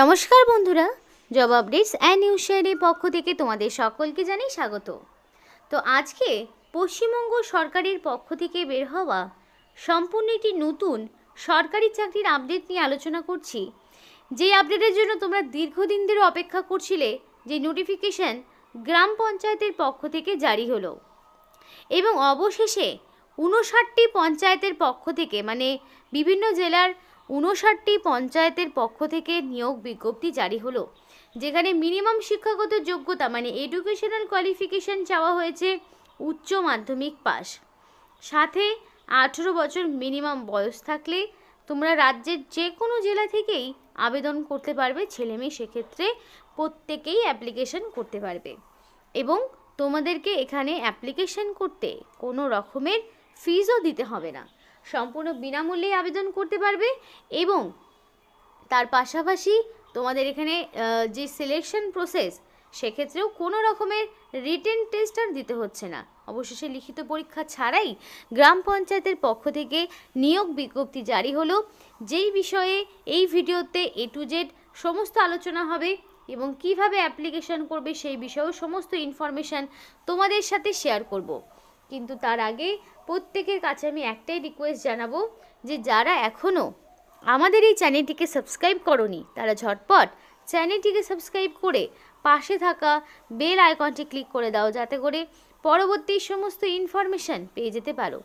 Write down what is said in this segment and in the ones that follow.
নমস্কার বন্ধুরা, job updates and news শেয়ারের পক্ষ থেকে তোমাদের সকলকে জানাই স্বাগত। তো আজকে পশ্চিমবঙ্গ সরকারের পক্ষ থেকে বের হওয়া সম্পূর্ণ একটি নতুন সরকারি চাকরির আপডেট নিয়ে আলোচনা করছি। যে আপডেটের জন্য তোমরা দীর্ঘদিন ধরে অপেক্ষা করছিলে, যে নোটিফিকেশন গ্রাম পঞ্চায়েতের পক্ষ থেকে জারি হলো এবং অবশেষে 59টি পঞ্চায়েতের পক্ষ থেকে, মানে বিভিন্ন জেলার 59টি পঞ্চায়েতের পক্ষ থেকে নিয়োগ বিজ্ঞপ্তি জারি হলো, যেখানে মিনিমাম শিক্ষাগত যোগ্যতা মানে এডুকেশনাল কোয়ালিফিকেশন চাওয়া হয়েছে উচ্চ মাধ্যমিক পাস, সাথে 18 বছর মিনিমাম বয়স থাকলে তোমরা রাজ্যের যে কোনো জেলা থেকেই আবেদন করতে পারবে। ছেলেমেয়ে সেক্ষেত্রে প্রত্যেকেই অ্যাপ্লিকেশন করতে পারবে এবং তোমাদেরকে এখানে অ্যাপ্লিকেশন করতে কোনো রকমের ফিজও দিতে হবে না, সম্পূর্ণ বিনামূল্যে আবেদন করতে পারবে। এবং তার পাশাপাশি তোমাদের এখানে যে সিলেকশন প্রসেস, সেক্ষেত্রেও কোনো রকমের রিটেন টেস্ট আর দিতে হচ্ছে না। অবশেষে লিখিত পরীক্ষা ছাড়াই গ্রাম পঞ্চায়েতের পক্ষ থেকে নিয়োগ বিজ্ঞপ্তি জারি হলো, যেই বিষয়ে এই ভিডিওতে A to Z সমস্ত আলোচনা হবে এবং কিভাবে অ্যাপ্লিকেশন করবে সেই বিষয়েও সমস্ত ইনফরমেশান তোমাদের সাথে শেয়ার করব। কিন্তু তার আগে প্রত্যেকের কাছে আমি একটাই রিকোয়েস্ট জানাবো, যে যারা এখনও আমাদের এই চ্যানেলটিকে সাবস্ক্রাইব করনি তারা ঝটপট চ্যানেলটিকে সাবস্ক্রাইব করে পাশে থাকা বেল আইকনটি ক্লিক করে দাও, যাতে করে পরবর্তী সমস্ত ইনফরমেশান পেয়ে যেতে পারো।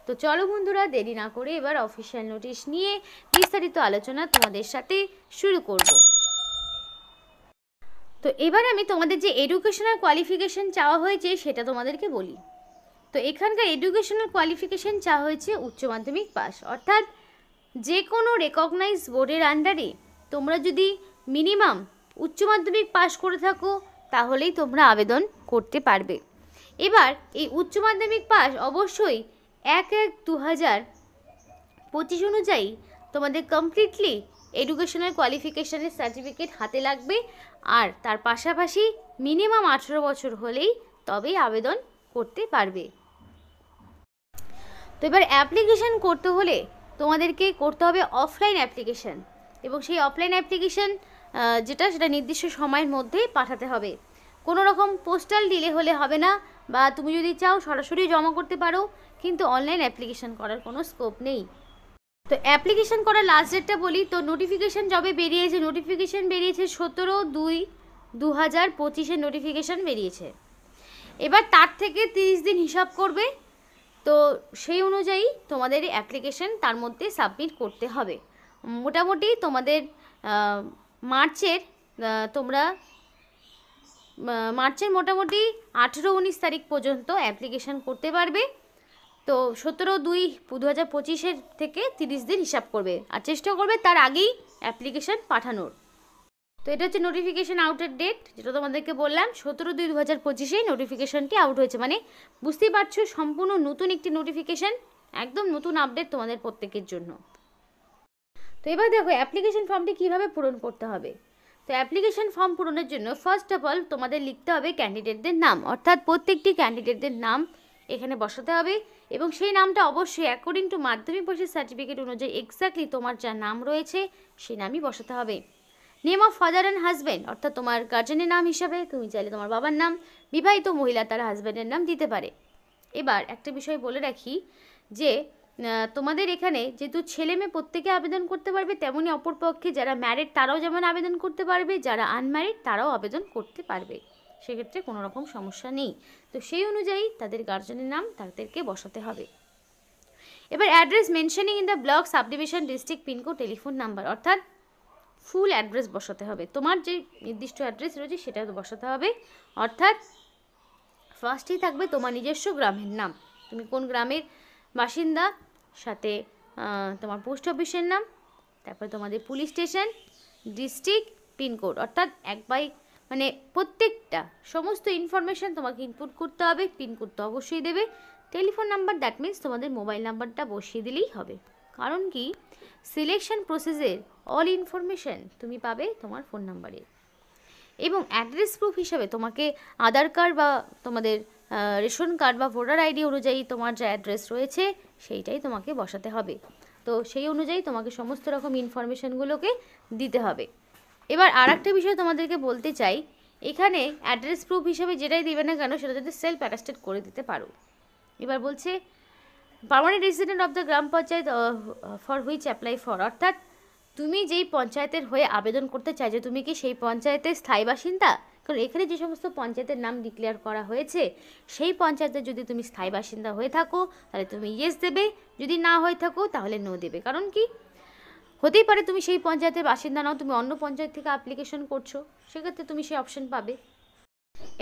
তো চলো বন্ধুরা, দেরি না করে এবার অফিসিয়াল নোটিশ নিয়ে বিস্তারিত আলোচনা তোমাদের সাথে শুরু করব। তো এবার আমি তোমাদের যে এডুকেশনাল কোয়ালিফিকেশন চাওয়া হয়েছে সেটা তোমাদেরকে বলি। তো এখানকার এডুকেশনাল কোয়ালিফিকেশন চাওয়া হয়েছে উচ্চ মাধ্যমিক পাস, অর্থাৎ যে কোনো রেকগনাইজ বোর্ডের আন্ডারে তোমরা যদি মিনিমাম উচ্চ মাধ্যমিক পাস করে থাকো তাহলেই তোমরা আবেদন করতে পারবে। এবার এই উচ্চ মাধ্যমিক পাস অবশ্যই 1/1/2025 অনুযায়ী তোমাদের কমপ্লিটলি এডুকেশনাল কোয়ালিফিকেশনের সার্টিফিকেট হাতে লাগবে, আর তার পাশাপাশি মিনিমাম 18 বছর হলেই তবেই আবেদন করতে পারবে। তো এবার অ্যাপ্লিকেশন করতে হলে তোমাদেরকে করতে হবে অফলাইন অ্যাপ্লিকেশন, এবং সেই অফলাইন অ্যাপ্লিকেশন সেটা নির্দিষ্ট সময়ের মধ্যে পাঠাতে হবে। কোনো রকম পোস্টাল ডিলে হলে হবে না, বা তুমি যদি চাও সরাসরি জমা করতে পারো, কিন্তু অনলাইন অ্যাপ্লিকেশন করার কোনো স্কোপ নেই। তো অ্যাপ্লিকেশন করার লাস্ট ডেটটা বলি। তো নোটিফিকেশান যবে বেরিয়েছে, নোটিফিকেশান বেরিয়েছে 17/2/2025 নোটিফিকেশান বেরিয়েছে। এবার তার থেকে 30 দিন হিসাব করবে, তো সেই অনুযায়ী তোমাদের অ্যাপ্লিকেশন তার মধ্যে সাবমিট করতে হবে। মোটামুটি তোমাদের মার্চের মোটামুটি 18-19 তারিখ পর্যন্ত অ্যাপ্লিকেশন করতে পারবে। তো 17/2/2025 থেকে 30 দিন হিসাব করবে, আর চেষ্টা করবে তার আগেই অ্যাপ্লিকেশন পাঠানোর। তো এটা হচ্ছে নোটিফিকেশান আউটের ডেট, যেটা তোমাদেরকে বললাম 17/2/2025 নোটিফিকেশানটি আউট হয়েছে। মানে বুঝতেই পারছো, সম্পূর্ণ নতুন একটি নোটিফিকেশান, একদম নতুন আপডেট তোমাদের প্রত্যেকের জন্য। তো এবার দেখো অ্যাপ্লিকেশন ফর্মটি কীভাবে পূরণ করতে হবে। তো অ্যাপ্লিকেশন ফর্ম পূরণের জন্য ফার্স্ট অফ অল তোমাদের লিখতে হবে ক্যান্ডিডেটদের নাম, অর্থাৎ প্রত্যেকটি ক্যান্ডিডেটদের নাম এখানে বসাতে হবে, এবং সেই নামটা অবশ্যই অ্যাকর্ডিং টু মাধ্যমিক পাশের সার্টিফিকেট অনুযায়ী এক্স্যাক্টলি তোমার যা নাম রয়েছে সেই নামই বসাতে হবে। Name of father and husband, অর্থাৎ তোমার গার্জেনের নাম হিসাবে তুমি চাইলে তোমার বাবার নাম, বিবাহিত মহিলা তার হাজব্যান্ডের নাম দিতে পারে। এবার একটা বিষয় বলে রাখি, যে তোমাদের এখানে যেহেতু ছেলে মেয়ে প্রত্যেকে আবেদন করতে পারবে, তেমনি অপরপক্ষে যারা ম্যারিড তারাও যেমন আবেদন করতে পারবে, যারা আনম্যারিড তারাও আবেদন করতে পারবে, সেক্ষেত্রে কোনো রকম সমস্যা নেই। তো সেই অনুযায়ী তাদের গার্জেনের নাম তাদেরকে বসাতে হবে। এবার address mentioning in the block, subdivision, district, pincode, telephone number, অর্থাৎ ফুল অ্যাড্রেস বসাতে হবে। তোমার যে নির্দিষ্ট অ্যাড্রেস রয়েছে সেটা বসাতে হবে, অর্থাৎ ফার্স্টেই থাকবে তোমার নিজস্ব গ্রামের নাম, তুমি কোন গ্রামের বাসিন্দা, সাথে তোমার পোস্ট অফিসের নাম, তারপরে তোমাদের পুলিশ স্টেশন, ডিস্ট্রিক্ট, পিনকোড, অর্থাৎ মানে প্রত্যেকটা সমস্ত ইনফরমেশান তোমাকে ইনপুট করতে হবে। পিনকোড তো অবশ্যই দেবে। টেলিফোন নাম্বার, দ্যাট মিনস তোমাদের মোবাইল নাম্বারটা বসিয়ে দিলেই হবে, কারণ কি সিলেকশন প্রসেসের অল ইনফরমেশান তুমি পাবে তোমার ফোন নাম্বারে। এবং অ্যাড্রেস প্রুফ হিসাবে তোমাকে আধার কার্ড বা তোমাদের রেশন কার্ড বা ভোটার আইডি অনুযায়ী তোমার যা অ্যাড্রেস রয়েছে সেইটাই তোমাকে বসাতে হবে। তো সেই অনুযায়ী তোমাকে সমস্ত রকম ইনফরমেশানগুলোকে দিতে হবে। এবার আর একটা বিষয় তোমাদেরকে বলতে চাই, এখানে অ্যাড্রেস প্রুফ হিসেবে যেটাই দেবে না কেন সেটা যদি সেলফ অ্যাটাস্টেড করে দিতে পারো। এবার বলছে permanent resident of the gram panchayat for which apply for, অর্থাৎ তুমি যেই পঞ্চায়েতের হয়ে আবেদন করতে চাইছো তুমি কি সেই পঞ্চায়েতের স্থায়ী বাসিন্দা? কারণ এখানে যে সমস্ত পঞ্চায়েতের নাম ডিক্লেয়ার করা হয়েছে সেই পঞ্চায়েতের যদি তুমি স্থায়ী বাসিন্দা হয়ে থাকো তাহলে তুমি ইয়েস দেবে, যদি না হয়ে থাকো তাহলে নো দেবে। কারণ কি, হতেই পারে তুমি সেই পঞ্চায়েতের বাসিন্দা নাও, তুমি অন্য পঞ্চায়েত থেকে অ্যাপ্লিকেশন করছো, সেক্ষেত্রে তুমি সেই অপশন পাবে।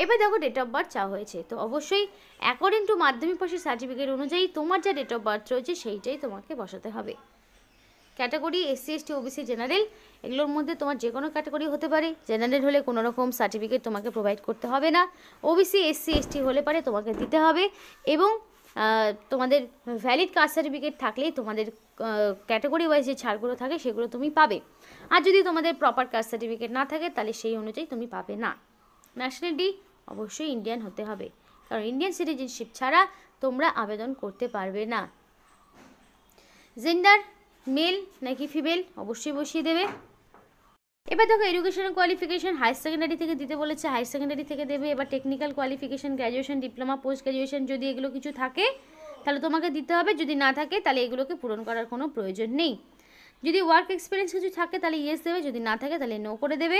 এবার দেখো ডেট অফ বার্থ চাওয়া হয়েছে, তো অবশ্যই অ্যাকর্ডিং টু মাধ্যমিক পাশের সার্টিফিকেট অনুযায়ী তোমার যা ডেট অফ বার্থ রয়েছে সেইটাই তোমাকে বসাতে হবে। Category SC ST OBC general, এগুলোর মধ্যে তোমার যে কোনো ক্যাটাগরি হতে পারে। জেনারেল হলে কোনো রকম সার্টিফিকেট তোমাকে প্রোভাইড করতে হবে না, ওবিসি এসসি এসটি হলে পারে তোমাকে দিতে হবে, এবং তোমাদের ভ্যালিড কাস্ট সার্টিফিকেট থাকলেই তোমাদের ক্যাটাগরি ওয়াইজ যে ছাড়গুলো থাকে সেগুলো তুমি পাবে। আর যদি তোমাদের প্রপার কাস্ট সার্টিফিকেট না থাকে তাহলে সেই অনুযায়ী তুমি পাবে না। ন্যাশনালিটি অবশ্যই ইন্ডিয়ান হতে হবে, কারণ ইন্ডিয়ান সিটিজেনশিপ ছাড়া তোমরা আবেদন করতে পারবে না। জেন্ডার মেল নাকি ফিমেল অবশ্যই বসিয়ে দেবে। এবার দেখো এডুকেশনাল কোয়ালিফিকেশন হায়ার সেকেন্ডারি থেকে দিতে বলেছে, হায়ার সেকেন্ডারি থেকে দেবে। এবার technical qualification graduation diploma post graduation যদি এগুলো কিছু থাকে তাহলে তোমাকে দিতে হবে, যদি না থাকে তাহলে এগুলোকে পূরণ করার কোনো প্রয়োজন নেই। যদি ওয়ার্ক এক্সপিরিয়েন্স কিছু থাকে তাহলে ইয়েস দেবে, যদি না থাকে তাহলে নো করে দেবে।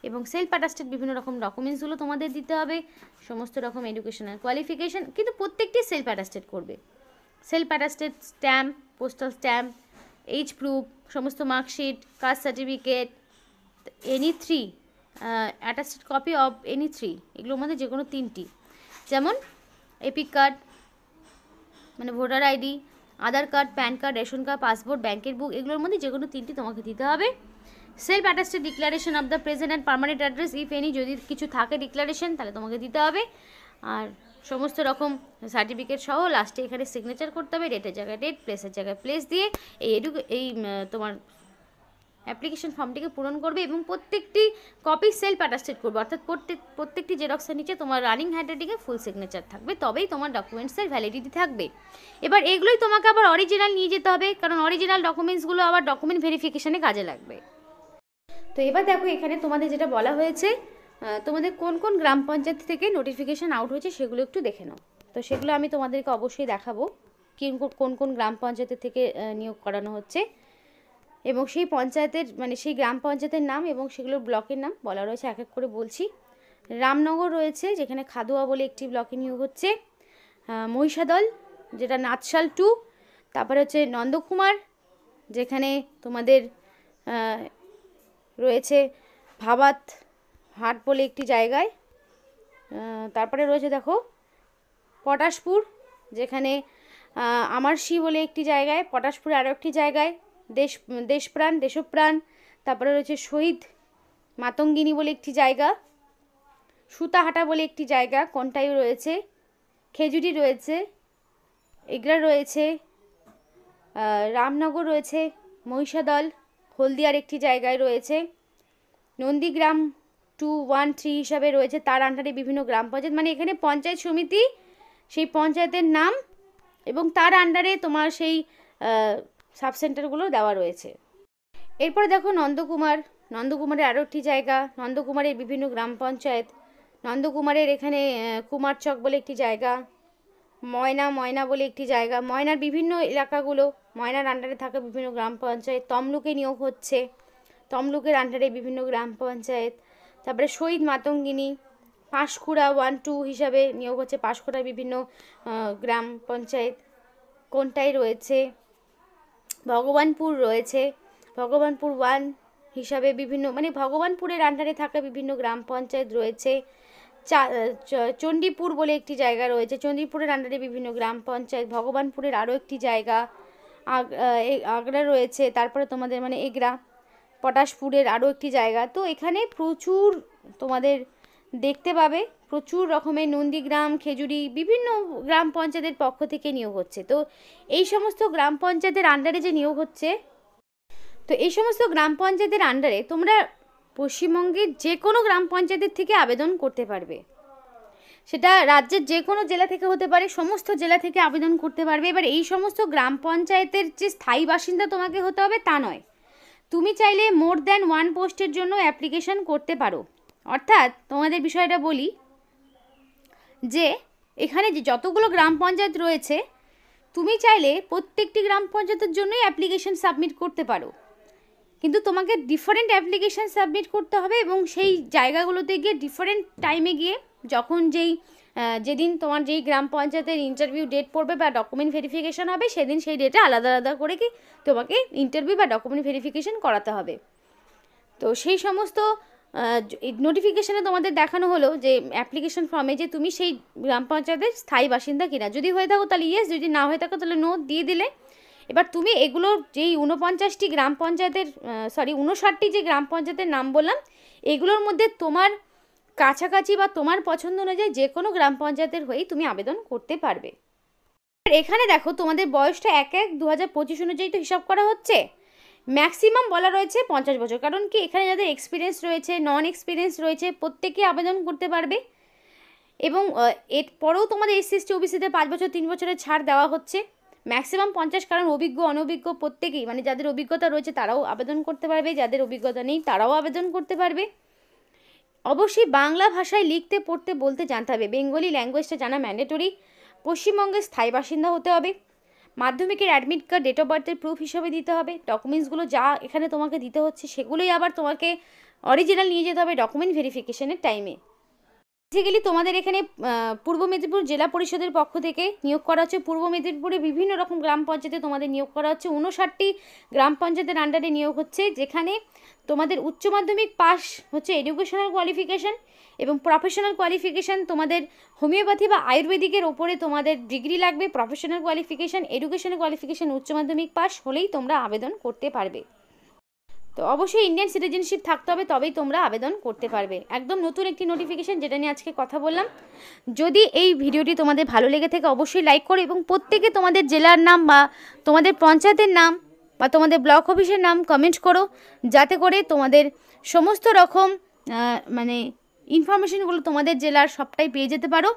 এবং সেলফ অ্যাটাস্টেড বিভিন্ন রকম ডকুমেন্টসগুলো তোমাদের দিতে হবে, সমস্ত রকম এডুকেশনাল কোয়ালিফিকেশন, কিন্তু প্রত্যেকটি সেলফ অ্যাটাস্টেড করবে। Self attested stamp, postal stamp, age proof, সমস্ত marksheet, caste certificate, any three attested copy of any three, এগুলোর মধ্যে যে কোনো তিনটি, যেমন এপিক কার্ড মানে voter ID, Aadhaar card, PAN card, ration card, passport, ব্যাংকের বুক, এগুলোর মধ্যে যে কোনো তিনটি তোমাকে দিতে হবে। Self attested declaration of the present and permanent address if any, যদি কিছু থাকে ডিক্লারেশন তাহলে তোমাকে দিতে হবে। আর সমস্ত রকম সার্টিফিকেট সহ লাস্টে এখানে সিগনেচার করতে হবে, ডেটের জায়গায় ডেট, প্লেসের জায়গায় প্লেস দিয়ে এই তোমার অ্যাপ্লিকেশন ফর্মটিকে পূরণ করবে, এবং প্রত্যেকটি কপি সেলফ অ্যাটাস্টেড করবে, অর্থাৎ প্রত্যেকটি জেরক্সের নিচে তোমার রানিং হ্যান্ডরাইটিংয়ে ফুল সিগনেচার থাকবে, তবেই তোমার ডকুমেন্টসের ভ্যালিডিটি থাকবে। এবার এগুলোই তোমাকে আবার অরিজিনাল নিয়ে যেতে হবে, কারণ অরিজিনাল ডকুমেন্টসগুলো আবার ডকুমেন্ট ভেরিফিকেশনে কাজে লাগবে। তো এবার দেখো এখানে তোমাদের যেটা বলা হয়েছে, তোমাদের কোন কোন গ্রাম পঞ্চায়েত থেকে নোটিফিকেশান আউট হয়েছে সেগুলো একটু দেখে নাও। তো সেগুলো আমি তোমাদেরকে অবশ্যই দেখাবো কোন কোন গ্রাম পঞ্চায়েতের থেকে নিয়োগ করানো হচ্ছে, এবং সেই পঞ্চায়েতের মানে সেই গ্রাম পঞ্চায়েতের নাম এবং সেগুলোর ব্লকের নাম বলা রয়েছে, এক এক করে বলছি। রামনগর রয়েছে যেখানে খাদুয়া বলে একটি ব্লকে নিয়োগ হচ্ছে, মহিষাদল যেটা নাথশাল 2, তারপরে হচ্ছে নন্দকুমার যেখানে তোমাদের রয়েছে ভাবাত হাট বলে একটি জায়গায়, তারপরে রয়েছে দেখো পটাশপুর যেখানে আমারশি বলে একটি জায়গায়, পটাশপুরে আরও একটি জায়গায় দেশপ্রাণ, তারপরে রয়েছে শহীদ মাতঙ্গিনী বলে একটি জায়গা, সুতাহাটা বলে একটি জায়গা কোনটাই রয়েছে, খেজুরি রয়েছে, এগরা রয়েছে, রামনগর রয়েছে, মহিষাদল, হলদিয়ার একটি জায়গায় রয়েছে, নন্দীগ্রাম 213 হিসাবে রয়েছে, তার আন্ডারে বিভিন্ন গ্রাম পঞ্চায়েত, মানে এখানে পঞ্চায়েত সমিতি সেই পঞ্চায়েতের নাম এবং তার আন্ডারে তোমার সেই সাবসেন্টারগুলো দেওয়া রয়েছে। এরপরে দেখো নন্দকুমারের আরও একটি জায়গা, নন্দকুমারের বিভিন্ন গ্রাম পঞ্চায়েত, নন্দকুমারের এখানে কুমারচক বলে একটি জায়গা, ময়না বলে একটি জায়গা, ময়নার বিভিন্ন এলাকাগুলো, ময়নার আন্ডারে থাকা বিভিন্ন গ্রাম পঞ্চায়েত, তমলুকে নিয়োগ হচ্ছে, তমলুকের আন্ডারে বিভিন্ন গ্রাম পঞ্চায়েত, তারপরে শহীদ মাতঙ্গিনী, পাঁশকুড়া 1-2 হিসাবে নিয়োগ হচ্ছে, পাঁশকুড়ার বিভিন্ন গ্রাম পঞ্চায়েত কোনটাই রয়েছে, ভগবানপুর রয়েছে, ভগবানপুর 1 হিসাবে বিভিন্ন মানে ভগবানপুরের আন্ডারে থাকা বিভিন্ন গ্রাম পঞ্চায়েত রয়েছে, চণ্ডীপুর বলে একটি জায়গা রয়েছে, চণ্ডীপুরের আন্ডারে বিভিন্ন গ্রাম পঞ্চায়েত, ভগবানপুরের আরও একটি জায়গা, আগ্রা রয়েছে, তারপরে তোমাদের মানে এগরা, পটাশপুরের আরও একটি জায়গা। তো এখানে প্রচুর তোমাদের দেখতে পাবে, প্রচুর রকমের নন্দীগ্রাম, খেজুরি বিভিন্ন গ্রাম পঞ্চায়েতের পক্ষ থেকে নিয়োগ হচ্ছে। তো এই সমস্ত গ্রাম পঞ্চায়েতের আন্ডারে যে নিয়োগ হচ্ছে, তো এই সমস্ত গ্রাম পঞ্চায়েতের আন্ডারে তোমরা পশ্চিমবঙ্গের যে কোনো গ্রাম পঞ্চায়েতের থেকে আবেদন করতে পারবে, সেটা রাজ্যের যে কোনো জেলা থেকে হতে পারে, সমস্ত জেলা থেকে আবেদন করতে পারবে। এবার এই সমস্ত গ্রাম পঞ্চায়েতের যে স্থায়ী বাসিন্দা তোমাকে হতে হবে তা নয়, তুমি চাইলে মোর দ্যান ওয়ান পোস্টের জন্য অ্যাপ্লিকেশন করতে পারো। অর্থাৎ তোমাদের বিষয়টা বলি যে এখানে যে যতগুলো গ্রাম পঞ্চায়েত রয়েছে তুমি চাইলে প্রত্যেকটি গ্রাম পঞ্চায়েতের জন্যই অ্যাপ্লিকেশন সাবমিট করতে পারো, কিন্তু তোমাকে ডিফারেন্ট অ্যাপ্লিকেশান সাবমিট করতে হবে এবং সেই জায়গাগুলোতে গিয়ে ডিফারেন্ট টাইমে গিয়ে যখন যেদিন তোমার যেই গ্রাম পঞ্চায়েতের ইন্টারভিউ ডেট পড়বে বা ডকুমেন্ট ভেরিফিকেশান হবে সেদিন সেই ডেটে আলাদা আলাদা করে কি তোমাকে ইন্টারভিউ বা ডকুমেন্ট ভেরিফিকেশান করাতে হবে। তো সেই সমস্ত নোটিফিকেশানে তোমাদের দেখানো হলো যে অ্যাপ্লিকেশন ফর্মে যে তুমি সেই গ্রাম পঞ্চায়েতের স্থায়ী বাসিন্দা কিনা, যদি হয়ে থাকো তাহলে ইয়েস, যদি না হয়ে থাকো তাহলে নো দিয়ে দিলে। এবার তুমি এগুলো যেই 49টি গ্রাম পঞ্চায়েতের 59টি যে গ্রাম পঞ্চায়েতের নাম বললাম এগুলোর মধ্যে তোমার কাছাকাছি বা তোমার পছন্দ অনুযায়ী যে কোনো গ্রাম পঞ্চায়েতের হয়েই তুমি আবেদন করতে পারবে। এখানে দেখো তোমাদের বয়সটা 1/1/2025 অনুযায়ী তো হিসাব করা হচ্ছে। ম্যাক্সিমাম বলা রয়েছে 50 বছর, কারণ কি এখানে যাদের এক্সপিরিয়েন্স রয়েছে নন এক্সপিরিয়েন্স রয়েছে প্রত্যেকে আবেদন করতে পারবে। এবং এরপরেও তোমাদের এসসি এসটি ওবিসিতে 5 বছর 3 বছরের ছাড় দেওয়া হচ্ছে। ম্যাক্সিমাম 50, কারণ অভিজ্ঞ অনভিজ্ঞ প্রত্যেকেই, মানে যাদের অভিজ্ঞতা রয়েছে তারাও আবেদন করতে পারবে, যাদের অভিজ্ঞতা নেই তারাও আবেদন করতে পারবে। অবশ্যই বাংলা ভাষায় লিখতে পড়তে বলতে জানতে হবে, বেঙ্গলি ল্যাঙ্গুয়েজটা জানা ম্যান্ডেটরি। পশ্চিমবঙ্গের স্থায়ী বাসিন্দা হতে হবে। মাধ্যমিকের অ্যাডমিট কার্ড ডেট অফ বার্থের প্রুফ হিসেবে দিতে হবে। ডকুমেন্টসগুলো যা এখানে তোমাকে দিতে হচ্ছে সেগুলোই আবার তোমাকে অরিজিনাল নিয়ে যেতে হবে ডকুমেন্ট ভেরিফিকেশনের টাইমে। বেসিক্যালি তোমাদের এখানে পূর্ব মেদিনীপুর জেলা পরিষদের পক্ষ থেকে নিয়োগ করা হচ্ছে। পূর্ব মেদিনীপুরে বিভিন্ন রকম গ্রাম পঞ্চায়েতে তোমাদের নিয়োগ করা হচ্ছে। 59টি গ্রাম পঞ্চায়েতের আন্ডারে নিয়োগ হচ্ছে, যেখানে তোমাদের উচ্চ মাধ্যমিক পাস হচ্ছে এডুকেশনাল কোয়ালিফিকেশান এবং প্রফেশনাল কোয়ালিফিকেশান তোমাদের হোমিওপ্যাথি বা আয়ুর্বেদিকের ওপরে তোমাদের ডিগ্রি লাগবে। প্রফেশনাল কোয়ালিফিকেশান এডুকেশনাল কোয়ালিফিকেশান উচ্চ মাধ্যমিক পাস হলেই তোমরা আবেদন করতে পারবে। তো অবশ্যই ইন্ডিয়ান সিটিজেনশিপ থাকতে হবে, তবেই তোমরা আবেদন করতে পারবে। একদম নতুন একটি নোটিফিকেশান যেটা নিয়ে আজকে কথা বললাম। যদি এই ভিডিওটি তোমাদের ভালো লেগে থাকে অবশ্যই লাইক করো এবং প্রত্যেকে তোমাদের জেলার নাম বা তোমাদের পঞ্চায়েতের নাম বা তোমাদের ব্লক অফিসের নাম কমেন্ট করো, যাতে করে তোমাদের সমস্ত রকম মানে ইনফরমেশনগুলো তোমাদের জেলার সবটাই পেয়ে যেতে পারো।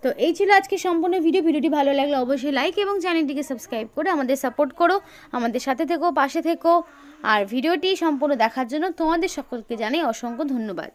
তো এই ছিল আজকে সম্পূর্ণ ভিডিওটি ভালো লাগলে অবশ্যই লাইক এবং চ্যানেলটিকে সাবস্ক্রাইব করে আমাদের সাপোর্ট করো, আমাদের সাথে থেকো, পাশে থেকো। আর ভিডিওটি সম্পূর্ণ দেখার জন্য তোমাদের সকলকে জানাই অসংখ্য ধন্যবাদ।